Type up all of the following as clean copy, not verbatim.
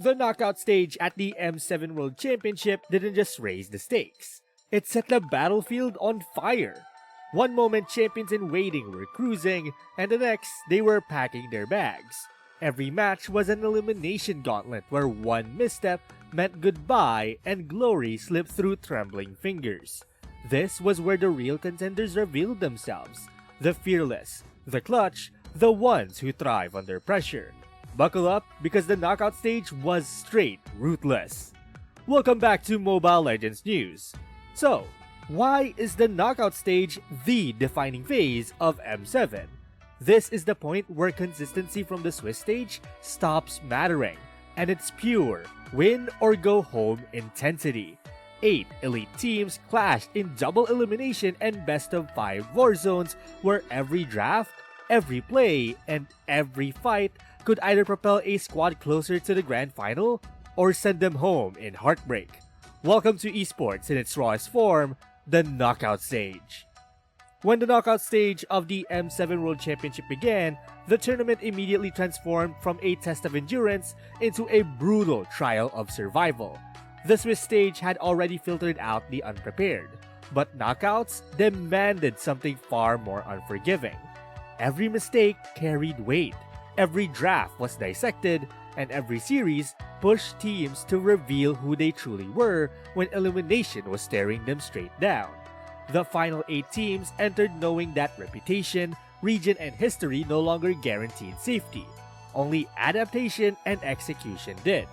The knockout stage at the M7 World Championship didn't just raise the stakes, it set the battlefield on fire. One moment champions in waiting were cruising, and the next they were packing their bags. Every match was an elimination gauntlet where one misstep meant goodbye and glory slipped through trembling fingers. This was where the real contenders revealed themselves. The fearless, the clutch, the ones who thrive under pressure. Buckle up because the knockout stage was straight ruthless. Welcome back to Mobile Legends News. So, why is the knockout stage the defining phase of M7? This is the point where consistency from the Swiss stage stops mattering, and it's pure win or go home intensity. 8 elite teams clashed in double elimination and best of 5 war zones where every draft, every play, and every fight could either propel a squad closer to the grand final or send them home in heartbreak. Welcome to esports in its rawest form, the knockout stage. When the knockout stage of the M7 World Championship began, the tournament immediately transformed from a test of endurance into a brutal trial of survival. The Swiss stage had already filtered out the unprepared, but knockouts demanded something far more unforgiving. Every mistake carried weight, every draft was dissected, and every series pushed teams to reveal who they truly were when elimination was staring them straight down. The final 8 teams entered knowing that reputation, region, and history no longer guaranteed safety. Only adaptation and execution did.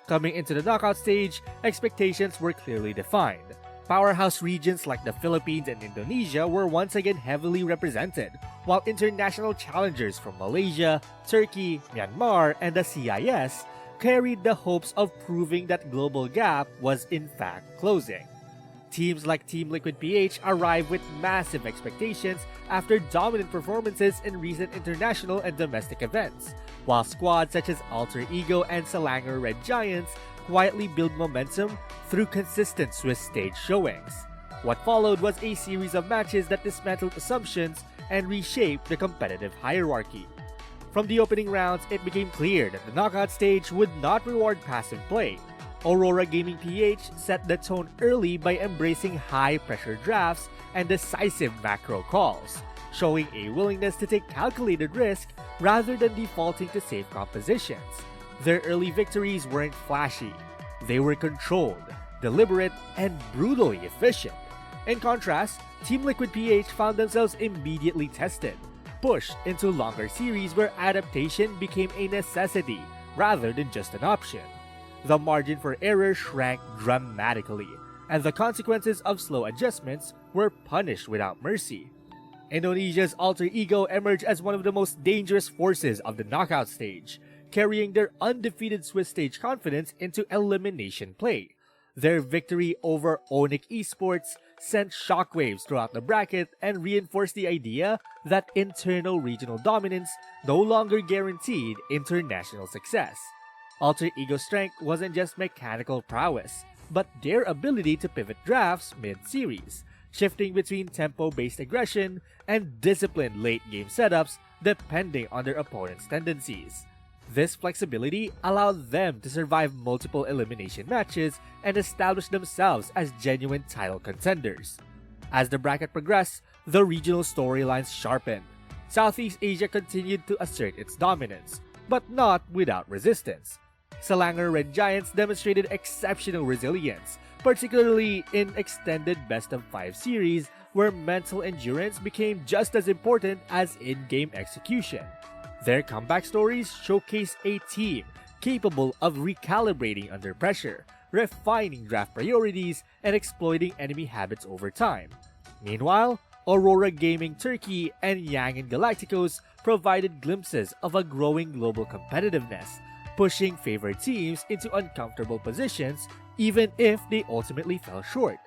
Coming into the knockout stage, expectations were clearly defined. Powerhouse regions like the Philippines and Indonesia were once again heavily represented, while international challengers from Malaysia, Turkey, Myanmar, and the CIS carried the hopes of proving that global gap was in fact closing. Teams like Team Liquid PH arrived with massive expectations after dominant performances in recent international and domestic events, while squads such as Alter Ego and Selangor Red Giants quietly build momentum through consistent Swiss stage showings. What followed was a series of matches that dismantled assumptions and reshaped the competitive hierarchy. From the opening rounds, it became clear that the knockout stage would not reward passive play. Aurora Gaming PH set the tone early by embracing high-pressure drafts and decisive macro calls, showing a willingness to take calculated risk rather than defaulting to safe compositions. Their early victories weren't flashy. They were controlled, deliberate, and brutally efficient. In contrast, Team Liquid PH found themselves immediately tested, pushed into longer series where adaptation became a necessity rather than just an option. The margin for error shrank dramatically, and the consequences of slow adjustments were punished without mercy. Indonesia's Alter Ego emerged as one of the most dangerous forces of the knockout stage, carrying their undefeated Swiss stage confidence into elimination play. Their victory over Onyx Esports sent shockwaves throughout the bracket and reinforced the idea that internal regional dominance no longer guaranteed international success. Alter Ego's strength wasn't just mechanical prowess, but their ability to pivot drafts mid-series, shifting between tempo-based aggression and disciplined late-game setups depending on their opponent's tendencies. This flexibility allowed them to survive multiple elimination matches and establish themselves as genuine title contenders. As the bracket progressed, the regional storylines sharpened. Southeast Asia continued to assert its dominance, but not without resistance. Selangor Red Giants demonstrated exceptional resilience, particularly in extended best-of-5 series where mental endurance became just as important as in-game execution. Their comeback stories showcase a team capable of recalibrating under pressure, refining draft priorities, and exploiting enemy habits over time. Meanwhile, Aurora Gaming Turkey and Yangin Galacticos provided glimpses of a growing global competitiveness, pushing favored teams into uncomfortable positions even if they ultimately fell short.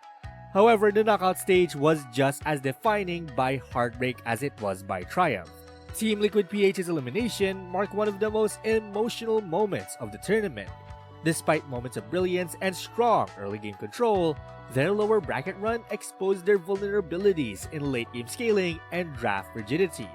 However, the knockout stage was just as defining by heartbreak as it was by triumph. Team Liquid PH's elimination marked one of the most emotional moments of the tournament. Despite moments of brilliance and strong early game control, their lower bracket run exposed their vulnerabilities in late game scaling and draft rigidity.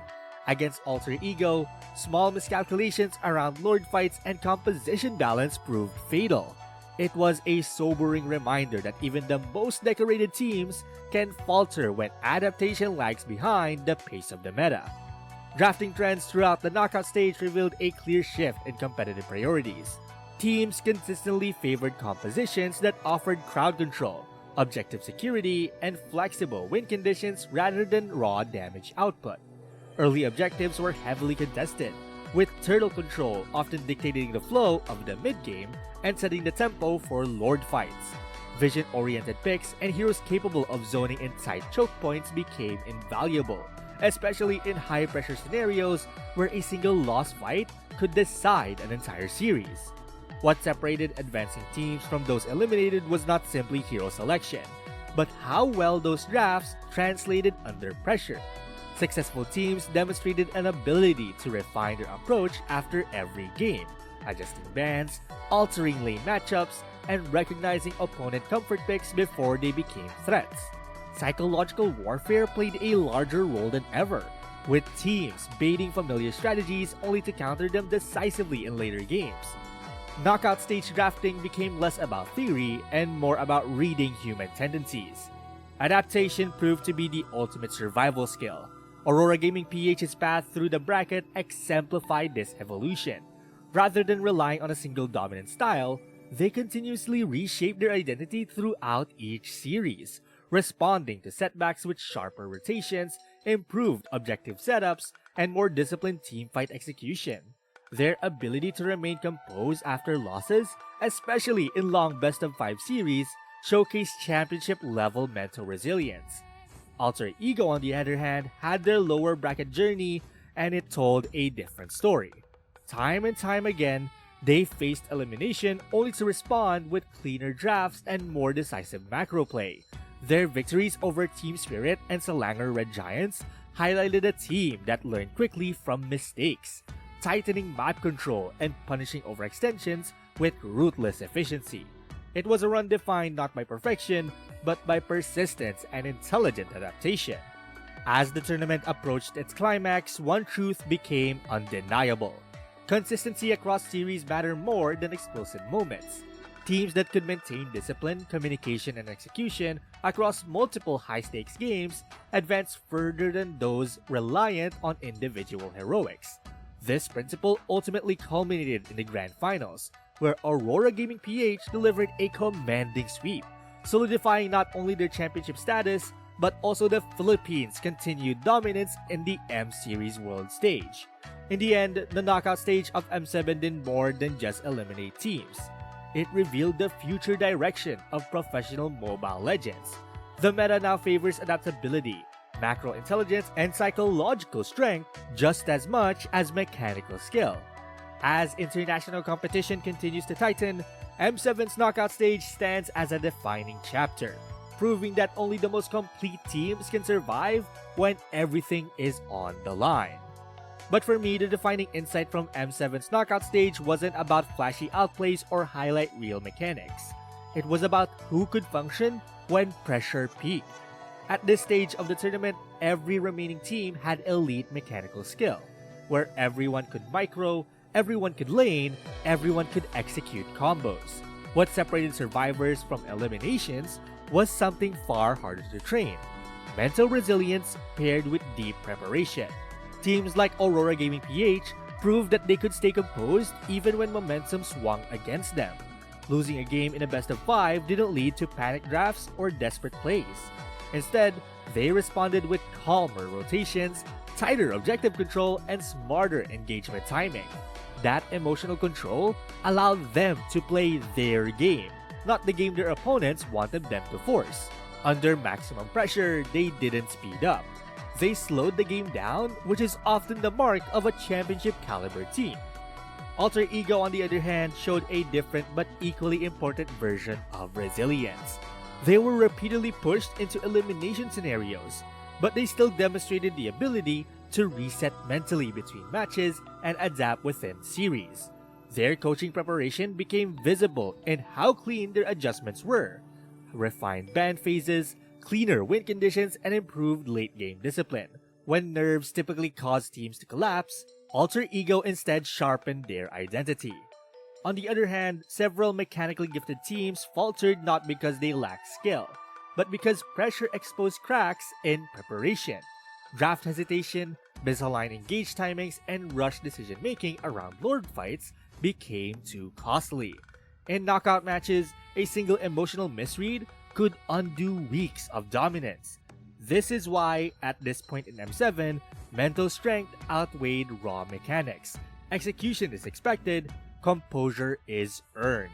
Against Alter Ego, small miscalculations around Lord fights and composition balance proved fatal. It was a sobering reminder that even the most decorated teams can falter when adaptation lags behind the pace of the meta. Drafting trends throughout the knockout stage revealed a clear shift in competitive priorities. Teams consistently favored compositions that offered crowd control, objective security, and flexible win conditions rather than raw damage output. Early objectives were heavily contested, with turtle control often dictating the flow of the mid-game and setting the tempo for Lord fights. Vision-oriented picks and heroes capable of zoning in tight choke points became invaluable, especially in high-pressure scenarios where a single lost fight could decide an entire series. What separated advancing teams from those eliminated was not simply hero selection, but how well those drafts translated under pressure. Successful teams demonstrated an ability to refine their approach after every game, adjusting bans, altering lane matchups, and recognizing opponent comfort picks before they became threats. Psychological warfare played a larger role than ever, with teams baiting familiar strategies only to counter them decisively in later games. Knockout stage drafting became less about theory and more about reading human tendencies. Adaptation proved to be the ultimate survival skill. Aurora Gaming PH's path through the bracket exemplified this evolution. Rather than relying on a single dominant style, they continuously reshaped their identity throughout each series, responding to setbacks with sharper rotations, improved objective setups, and more disciplined teamfight execution. Their ability to remain composed after losses, especially in long best-of-5 series, showcased championship-level mental resilience. Alter Ego, on the other hand, had their lower bracket journey, and it told a different story. Time and time again, they faced elimination only to respond with cleaner drafts and more decisive macro play. Their victories over Team Spirit and Salanger Red Giants highlighted a team that learned quickly from mistakes, tightening map control and punishing overextensions with ruthless efficiency. It was a run defined not by perfection, but by persistence and intelligent adaptation. As the tournament approached its climax, one truth became undeniable. Consistency across series mattered more than explosive moments. Teams that could maintain discipline, communication, and execution across multiple high-stakes games advanced further than those reliant on individual heroics. This principle ultimately culminated in the Grand Finals, where Aurora Gaming PH delivered a commanding sweep, solidifying not only their championship status, but also the Philippines' continued dominance in the M-Series World Stage. In the end, the knockout stage of M7 did more than just eliminate teams. It revealed the future direction of professional Mobile Legends. The meta now favors adaptability, macro intelligence, and psychological strength just as much as mechanical skill. As international competition continues to tighten, M7's knockout stage stands as a defining chapter, proving that only the most complete teams can survive when everything is on the line. But for me, the defining insight from M7's knockout stage wasn't about flashy outplays or highlight reel mechanics. It was about who could function when pressure peaked. At this stage of the tournament, every remaining team had elite mechanical skill, where everyone could micro, everyone could lane, everyone could execute combos. What separated survivors from eliminations was something far harder to train: mental resilience paired with deep preparation. Teams like Aurora Gaming PH proved that they could stay composed even when momentum swung against them. Losing a game in a best-of-5 didn't lead to panic drafts or desperate plays. Instead, they responded with calmer rotations, tighter objective control, and smarter engagement timing. That emotional control allowed them to play their game, not the game their opponents wanted them to force. Under maximum pressure, they didn't speed up. They slowed the game down, which is often the mark of a championship-caliber team. Alter Ego, on the other hand, showed a different but equally important version of resilience. They were repeatedly pushed into elimination scenarios, but they still demonstrated the ability to reset mentally between matches and adapt within series. Their coaching preparation became visible in how clean their adjustments were: refined ban phases, cleaner win conditions, and improved late-game discipline, When nerves typically cause teams to collapse, Alter Ego instead sharpened their identity. On the other hand, several mechanically gifted teams faltered not because they lacked skill, but because pressure exposed cracks in preparation. Draft hesitation, misaligned engage timings, and rush decision-making around Lord fights became too costly. In knockout matches, a single emotional misread could undo weeks of dominance. This is why, at this point in M7, mental strength outweighed raw mechanics. Execution is expected, composure is earned.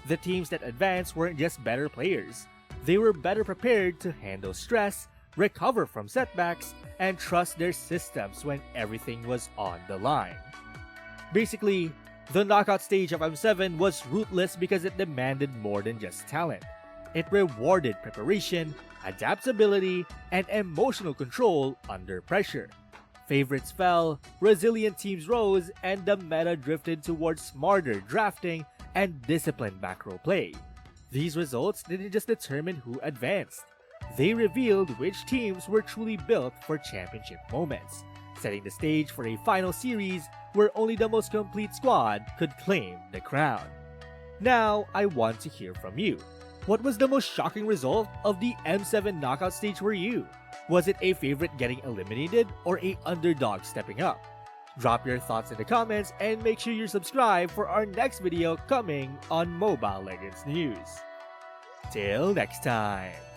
The teams that advanced weren't just better players. They were better prepared to handle stress, recover from setbacks, and trust their systems when everything was on the line. Basically, the knockout stage of M7 was ruthless because it demanded more than just talent. It rewarded preparation, adaptability, and emotional control under pressure. Favorites fell, resilient teams rose, and the meta drifted towards smarter drafting and disciplined macro play. These results didn't just determine who advanced. They revealed which teams were truly built for championship moments, setting the stage for a final series where only the most complete squad could claim the crown. Now, I want to hear from you. What was the most shocking result of the M7 knockout stage for you? Was it a favorite getting eliminated or a underdog stepping up? Drop your thoughts in the comments and make sure you're subscribed for our next video coming on Mobile Legends News. Till next time!